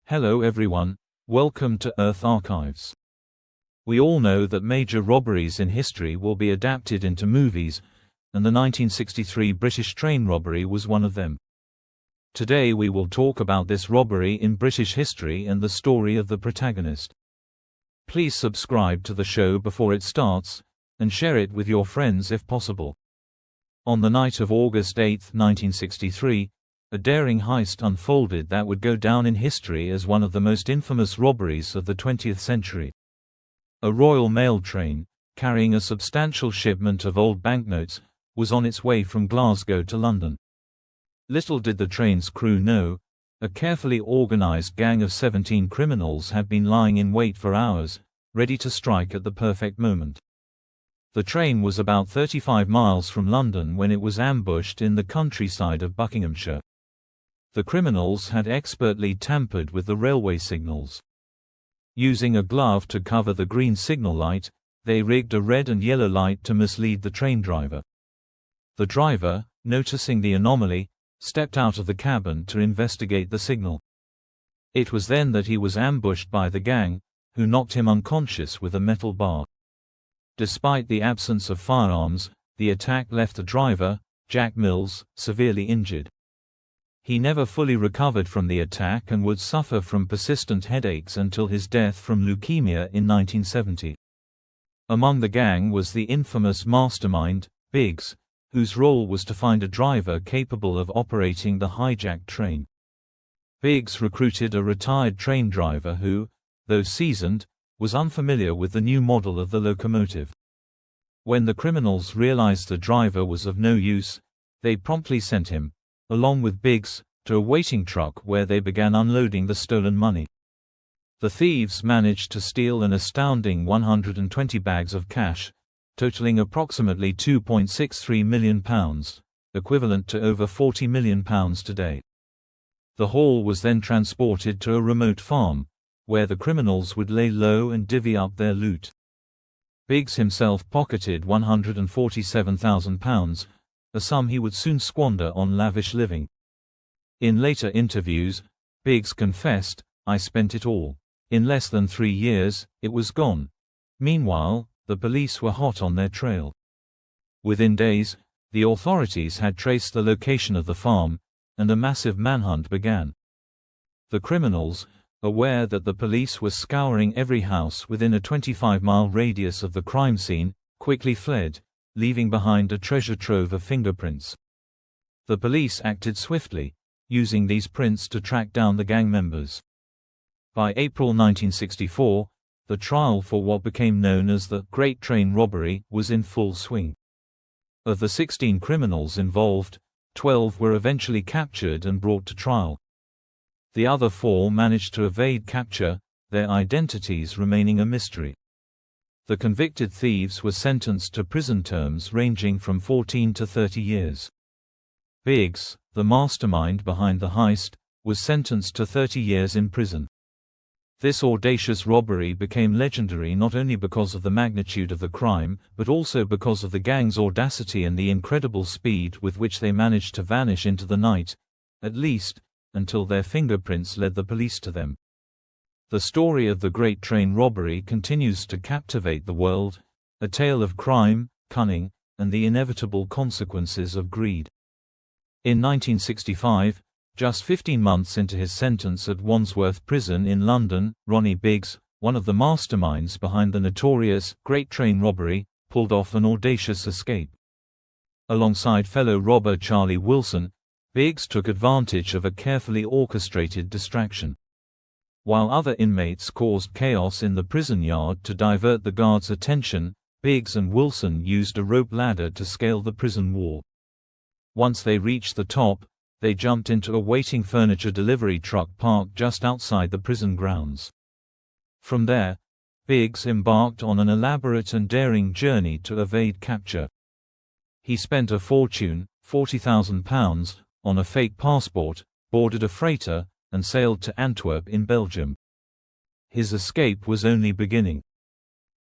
Hello everyone, welcome to Earth Archives. We all know that major robberies in history will be adapted into movies, and the 1963 British train robbery was one of them. Today we will talk about this robbery in British history and the story of the protagonist. Please subscribe to the show before it starts, and share it with your friends if possible. On the night of August 8, 1963, a daring heist unfolded that would go down in history as one of the most infamous robberies of the 20th century. A Royal Mail train, carrying a substantial shipment of old banknotes, was on its way from Glasgow to London. Little did the train's crew know, a carefully organized gang of 17 criminals had been lying in wait for hours, ready to strike at the perfect moment. The train was about 35 miles from London when it was ambushed in the countryside of Buckinghamshire. The criminals had expertly tampered with the railway signals. Using a glove to cover the green signal light, they rigged a red and yellow light to mislead the train driver. The driver, noticing the anomaly, stepped out of the cabin to investigate the signal. It was then that he was ambushed by the gang, who knocked him unconscious with a metal bar. Despite the absence of firearms, the attack left the driver, Jack Mills, severely injured. He never fully recovered from the attack and would suffer from persistent headaches until his death from leukemia in 1970. Among the gang was the infamous mastermind, Biggs, whose role was to find a driver capable of operating the hijacked train. Biggs recruited a retired train driver who, though seasoned, was unfamiliar with the new model of the locomotive. When the criminals realized the driver was of no use, they promptly sent him, along with Biggs, to a waiting truck where they began unloading the stolen money. The thieves managed to steal an astounding 120 bags of cash, totaling approximately £2.63 million, equivalent to over £40 million today. The haul was then transported to a remote farm, where the criminals would lay low and divvy up their loot. Biggs himself pocketed £147,000, a sum he would soon squander on lavish living. In later interviews, Biggs confessed, "I spent it all. In less than 3 years, it was gone." Meanwhile, the police were hot on their trail. Within days, the authorities had traced the location of the farm, and a massive manhunt began. The criminals, aware that the police were scouring every house within a 25-mile radius of the crime scene, quickly fled, leaving behind a treasure trove of fingerprints. The police acted swiftly, using these prints to track down the gang members. By April 1964, the trial for what became known as the Great Train Robbery was in full swing. Of the 16 criminals involved, 12 were eventually captured and brought to trial. The other 4 managed to evade capture, their identities remaining a mystery. The convicted thieves were sentenced to prison terms ranging from 14 to 30 years. Biggs, the mastermind behind the heist, was sentenced to 30 years in prison. This audacious robbery became legendary not only because of the magnitude of the crime, but also because of the gang's audacity and the incredible speed with which they managed to vanish into the night, at least, until their fingerprints led the police to them. The story of the Great Train Robbery continues to captivate the world, a tale of crime, cunning, and the inevitable consequences of greed. In 1965, just 15 months into his sentence at Wandsworth Prison in London, Ronnie Biggs, one of the masterminds behind the notorious Great Train Robbery, pulled off an audacious escape. Alongside fellow robber Charlie Wilson, Biggs took advantage of a carefully orchestrated distraction. While other inmates caused chaos in the prison yard to divert the guards' attention, Biggs and Wilson used a rope ladder to scale the prison wall. Once they reached the top, they jumped into a waiting furniture delivery truck parked just outside the prison grounds. From there, Biggs embarked on an elaborate and daring journey to evade capture. He spent a fortune, £40,000, on a fake passport, boarded a freighter, and sailed to Antwerp in Belgium. His escape was only beginning.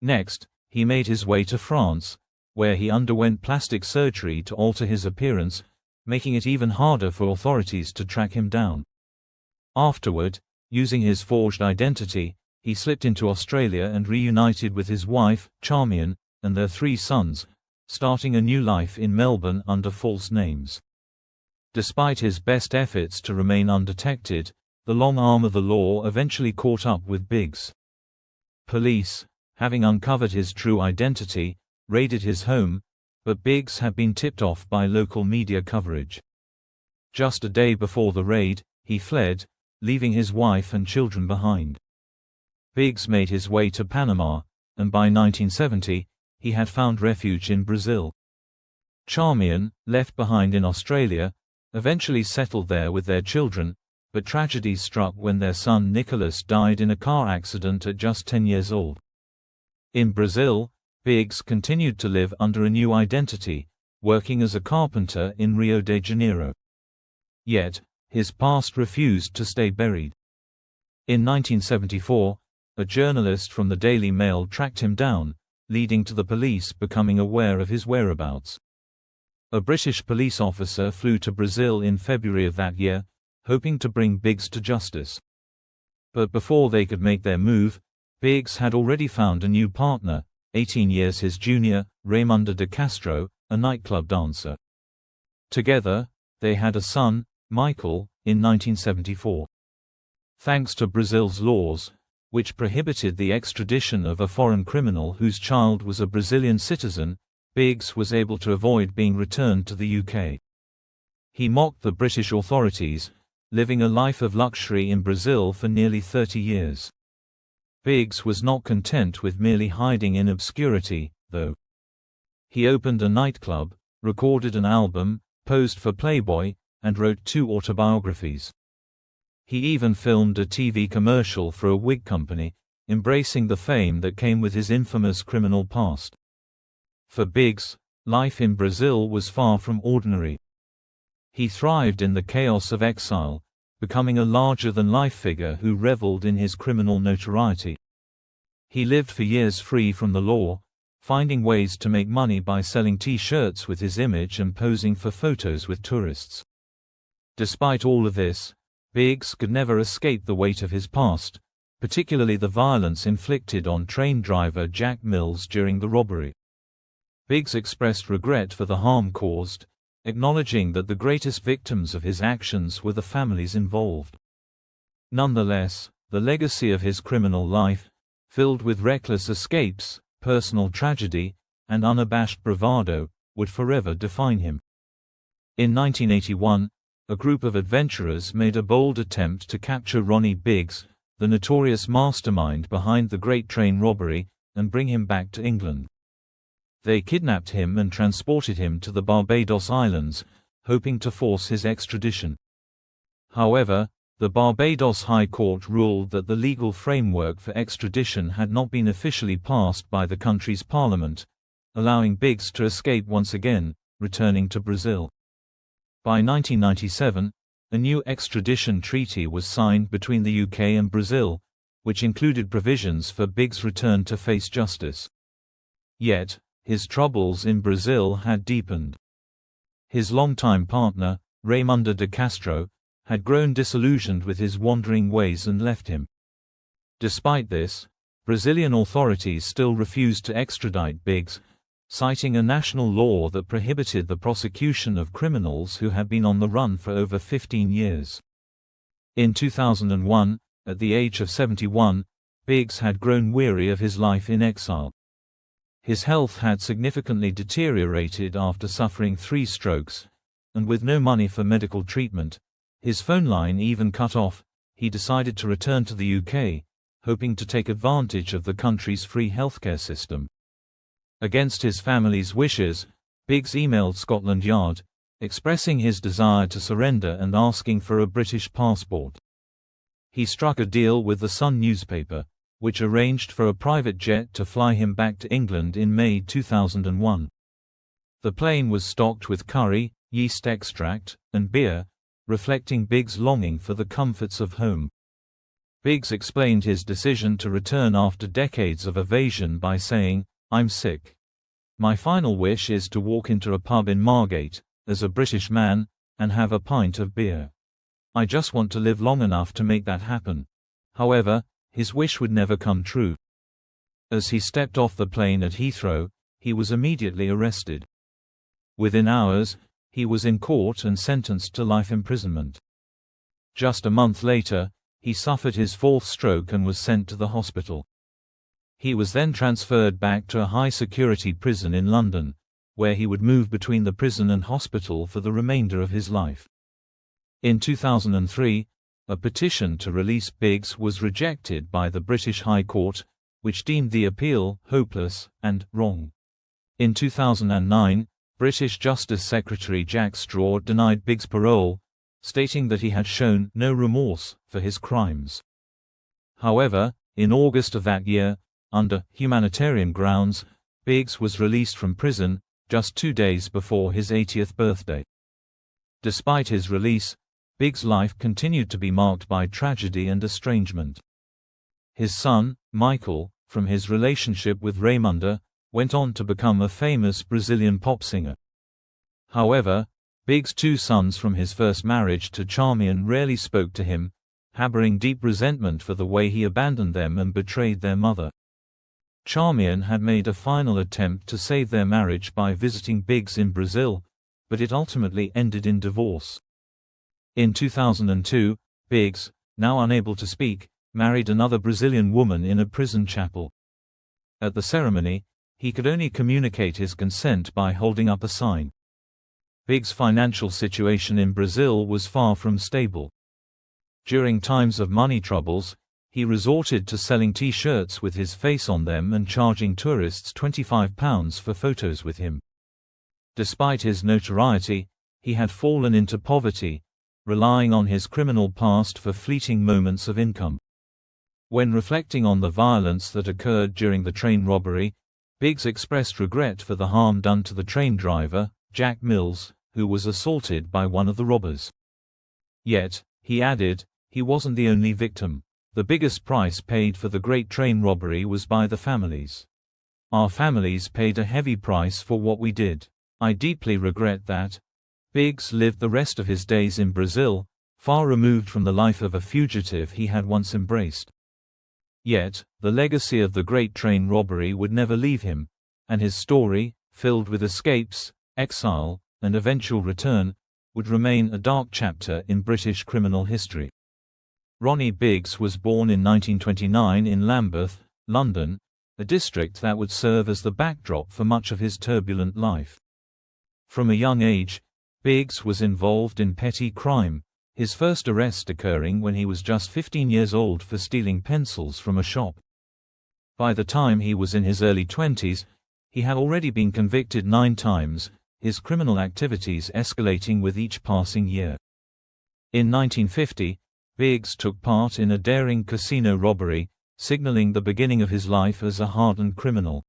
Next, he made his way to France, where he underwent plastic surgery to alter his appearance, making it even harder for authorities to track him down. Afterward, Using his forged identity, he slipped into Australia and reunited with his wife, Charmian, and their 3 sons, starting a new life in Melbourne under false names. Despite his best efforts to remain undetected, the long arm of the law eventually caught up with Biggs. Police, having uncovered his true identity, raided his home, but Biggs had been tipped off by local media coverage. Just a day before the raid, he fled, leaving his wife and children behind. Biggs made his way to Panama, and by 1970, he had found refuge in Brazil. Charmian, left behind in Australia, eventually settled there with their children, but tragedy struck when their son Nicholas died in a car accident at just 10 years old. In Brazil, Biggs continued to live under a new identity, working as a carpenter in Rio de Janeiro. Yet, his past refused to stay buried. In 1974, a journalist from the Daily Mail tracked him down, leading to the police becoming aware of his whereabouts. A British police officer flew to Brazil in February of that year, hoping to bring Biggs to justice. But before they could make their move, Biggs had already found a new partner, 18 years his junior, Raimundo de Castro, a nightclub dancer. Together, they had a son, Michael, in 1974. Thanks to Brazil's laws, which prohibited the extradition of a foreign criminal whose child was a Brazilian citizen, Biggs was able to avoid being returned to the UK. He mocked the British authorities, living a life of luxury in Brazil for nearly 30 years. Biggs was not content with merely hiding in obscurity, though. He opened a nightclub, recorded an album, posed for Playboy, and wrote 2 autobiographies. He even filmed a TV commercial for a wig company, embracing the fame that came with his infamous criminal past. For Biggs, life in Brazil was far from ordinary. He thrived in the chaos of exile, becoming a larger-than-life figure who reveled in his criminal notoriety. He lived for years free from the law, finding ways to make money by selling T-shirts with his image and posing for photos with tourists. Despite all of this, Biggs could never escape the weight of his past, particularly the violence inflicted on train driver Jack Mills during the robbery. Biggs expressed regret for the harm caused, acknowledging that the greatest victims of his actions were the families involved. Nonetheless, the legacy of his criminal life, filled with reckless escapes, personal tragedy, and unabashed bravado, would forever define him. In 1981, a group of adventurers made a bold attempt to capture Ronnie Biggs, the notorious mastermind behind the Great Train Robbery, and bring him back to England. They kidnapped him and transported him to the Barbados Islands, hoping to force his extradition. However, the Barbados High Court ruled that the legal framework for extradition had not been officially passed by the country's parliament, allowing Biggs to escape once again, returning to Brazil. By 1997, a new extradition treaty was signed between the UK and Brazil, which included provisions for Biggs' return to face justice. Yet, his troubles in Brazil had deepened. His longtime partner, Raimundo de Castro, had grown disillusioned with his wandering ways and left him. Despite this, Brazilian authorities still refused to extradite Biggs, citing a national law that prohibited the prosecution of criminals who had been on the run for over 15 years. In 2001, at the age of 71, Biggs had grown weary of his life in exile. His health had significantly deteriorated after suffering 3 strokes, and with no money for medical treatment, his phone line even cut off, he decided to return to the UK, hoping to take advantage of the country's free healthcare system. Against his family's wishes, Biggs emailed Scotland Yard, expressing his desire to surrender and asking for a British passport. He struck a deal with the Sun newspaper, which arranged for a private jet to fly him back to England in May 2001. The plane was stocked with curry, yeast extract, and beer, reflecting Biggs' longing for the comforts of home. Biggs explained his decision to return after decades of evasion by saying, "I'm sick. My final wish is to walk into a pub in Margate, as a British man, and have a pint of beer. I just want to live long enough to make that happen." However, his wish would never come true. As he stepped off the plane at Heathrow, he was immediately arrested. Within hours, he was in court and sentenced to life imprisonment. Just a month later, he suffered his fourth stroke and was sent to the hospital. He was then transferred back to a high-security prison in London, where he would move between the prison and hospital for the remainder of his life. In 2003, a petition to release Biggs was rejected by the British High Court, which deemed the appeal hopeless and wrong. In 2009, British Justice Secretary Jack Straw denied Biggs parole, stating that he had shown no remorse for his crimes. However, in August of that year, under humanitarian grounds, Biggs was released from prison just 2 days before his 80th birthday. Despite his release, Biggs' life continued to be marked by tragedy and estrangement. His son, Michael, from his relationship with Raymunda, went on to become a famous Brazilian pop singer. However, Biggs' 2 sons from his first marriage to Charmian rarely spoke to him, harboring deep resentment for the way he abandoned them and betrayed their mother. Charmian had made a final attempt to save their marriage by visiting Biggs in Brazil, but it ultimately ended in divorce. In 2002, Biggs, now unable to speak, married another Brazilian woman in a prison chapel. At the ceremony, he could only communicate his consent by holding up a sign. Biggs' financial situation in Brazil was far from stable. During times of money troubles, he resorted to selling T-shirts with his face on them and charging tourists £25 for photos with him. Despite his notoriety, he had fallen into poverty, relying on his criminal past for fleeting moments of income. When reflecting on the violence that occurred during the train robbery, Biggs expressed regret for the harm done to the train driver, Jack Mills, who was assaulted by one of the robbers. Yet, he added, he wasn't the only victim. The biggest price paid for the Great Train Robbery was by the families. Our families paid a heavy price for what we did. I deeply regret that. Biggs lived the rest of his days in Brazil, far removed from the life of a fugitive he had once embraced. Yet, the legacy of the Great Train Robbery would never leave him, and his story, filled with escapes, exile, and eventual return, would remain a dark chapter in British criminal history. Ronnie Biggs was born in 1929 in Lambeth, London, a district that would serve as the backdrop for much of his turbulent life. From a young age, Biggs was involved in petty crime, his first arrest occurring when he was just 15 years old for stealing pencils from a shop. By the time he was in his early 20s, he had already been convicted 9 times, his criminal activities escalating with each passing year. In 1950, Biggs took part in a daring casino robbery, signaling the beginning of his life as a hardened criminal.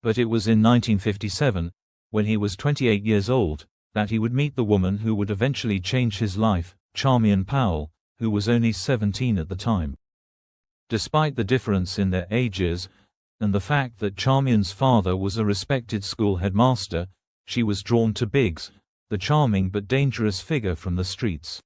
But it was in 1957, when he was 28 years old, that he would meet the woman who would eventually change his life, Charmian Powell, who was only 17 at the time. Despite the difference in their ages, and the fact that Charmian's father was a respected school headmaster, she was drawn to Biggs, the charming but dangerous figure from the streets.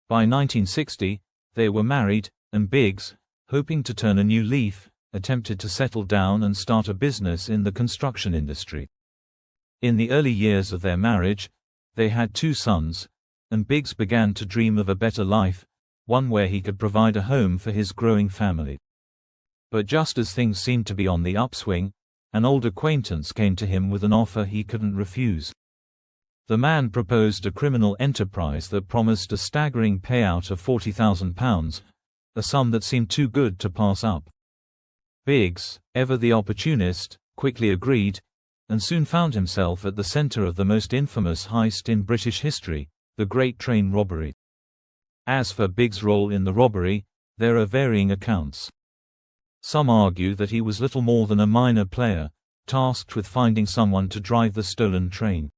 By 1960, they were married, and Biggs, hoping to turn a new leaf, attempted to settle down and start a business in the construction industry. In the early years of their marriage, they had 2 sons, and Biggs began to dream of a better life, one where he could provide a home for his growing family. But just as things seemed to be on the upswing, an old acquaintance came to him with an offer he couldn't refuse. The man proposed a criminal enterprise that promised a staggering payout of £40,000, a sum that seemed too good to pass up. Biggs, ever the opportunist, quickly agreed, and soon found himself at the center of the most infamous heist in British history, the Great Train Robbery. As for Biggs' role in the robbery, there are varying accounts. Some argue that he was little more than a minor player, tasked with finding someone to drive the stolen train.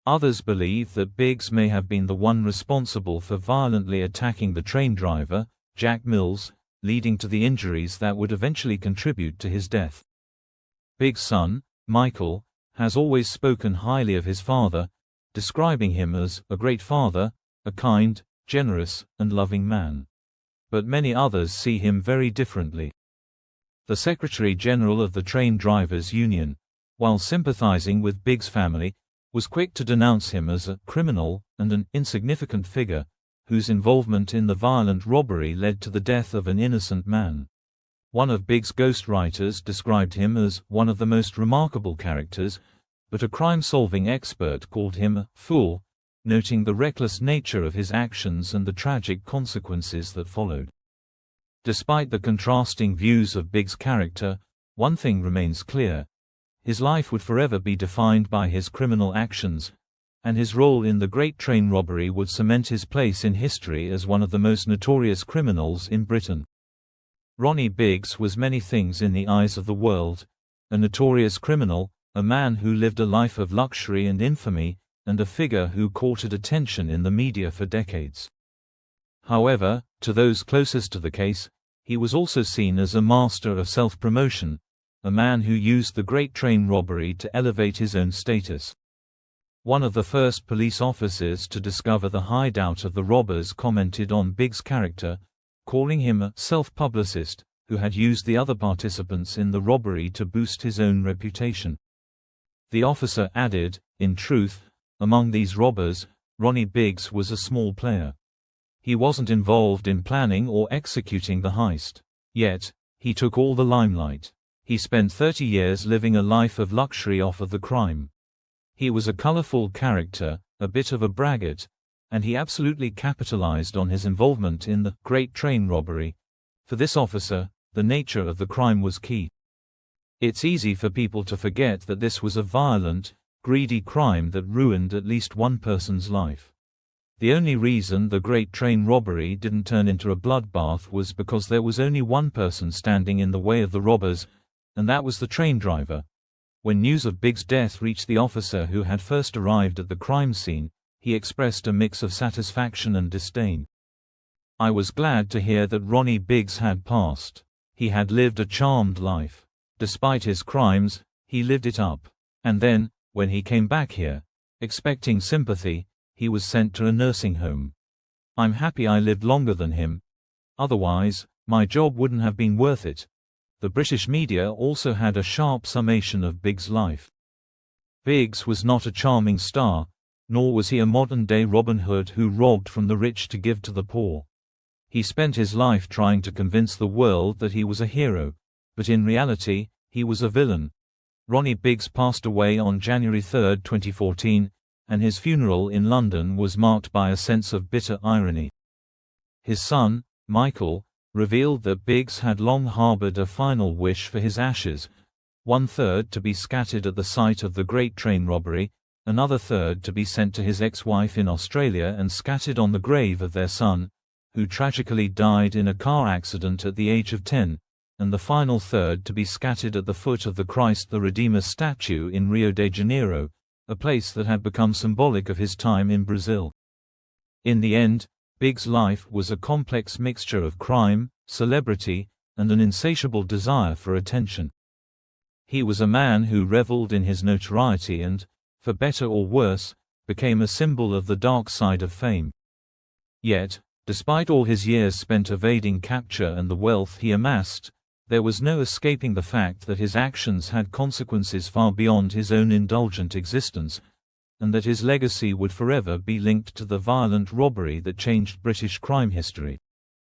Others believe that Biggs may have been the one responsible for violently attacking the train driver, Jack Mills, leading to the injuries that would eventually contribute to his death. Biggs' son, Michael, has always spoken highly of his father, describing him as a great father, a kind, generous, and loving man. but many others see him very differently. The Secretary-General of the Train Drivers Union, while sympathizing with Biggs' family, was quick to denounce him as a criminal and an insignificant figure, whose involvement in the violent robbery led to the death of an innocent man. One of Biggs' ghostwriters described him as one of the most remarkable characters, but a crime-solving expert called him a fool, noting the reckless nature of his actions and the tragic consequences that followed. Despite the contrasting views of Biggs' character, one thing remains clear. His life would forever be defined by his criminal actions, and his role in the Great Train Robbery would cement his place in history as one of the most notorious criminals in Britain. Ronnie Biggs was many things in the eyes of the world: a notorious criminal, a man who lived a life of luxury and infamy, and a figure who courted attention in the media for decades. However, to those closest to the case, he was also seen as a master of self-promotion, a man who used the Great Train Robbery to elevate his own status. One of the first police officers to discover the hideout of the robbers commented on Biggs' character, calling him a self-publicist who had used the other participants in the robbery to boost his own reputation. The officer added, "In truth, among these robbers, Ronnie Biggs was a small player. He wasn't involved in planning or executing the heist. Yet, he took all the limelight. He spent 30 years living a life of luxury off of the crime. He was a colorful character, a bit of a braggart, and he absolutely capitalized on his involvement in the Great Train Robbery. For this officer, the nature of the crime was key." It's easy for people to forget that this was a violent, greedy crime that ruined at least one person's life. The only reason the Great Train Robbery didn't turn into a bloodbath was because there was only one person standing in the way of the robbers, and that was the train driver. When news of Biggs' death reached the officer who had first arrived at the crime scene, he expressed a mix of satisfaction and disdain. "I was glad to hear that Ronnie Biggs had passed. He had lived a charmed life. Despite his crimes, he lived it up. And then, when he came back here, expecting sympathy, he was sent to a nursing home. I'm happy I lived longer than him. Otherwise, my job wouldn't have been worth it." The British media also had a sharp summation of Biggs' life. Biggs was not a charming star, nor was he a modern-day Robin Hood who robbed from the rich to give to the poor. He spent his life trying to convince the world that he was a hero, but in reality, he was a villain. Ronnie Biggs passed away on January 3, 2014, and his funeral in London was marked by a sense of bitter irony. His son, Michael, revealed that Biggs had long harbored a final wish for his ashes: 1/3 to be scattered at the site of the Great Train Robbery, another third to be sent to his ex-wife in Australia and scattered on the grave of their son, who tragically died in a car accident at the age of 10, and the final third to be scattered at the foot of the Christ the Redeemer statue in Rio de Janeiro, a place that had become symbolic of his time in Brazil. In the end, Biggs' life was a complex mixture of crime, celebrity, and an insatiable desire for attention. He was a man who reveled in his notoriety and, for better or worse, became a symbol of the dark side of fame. Yet, despite all his years spent evading capture and the wealth he amassed, there was no escaping the fact that his actions had consequences far beyond his own indulgent existence, and that his legacy would forever be linked to the violent robbery that changed British crime history.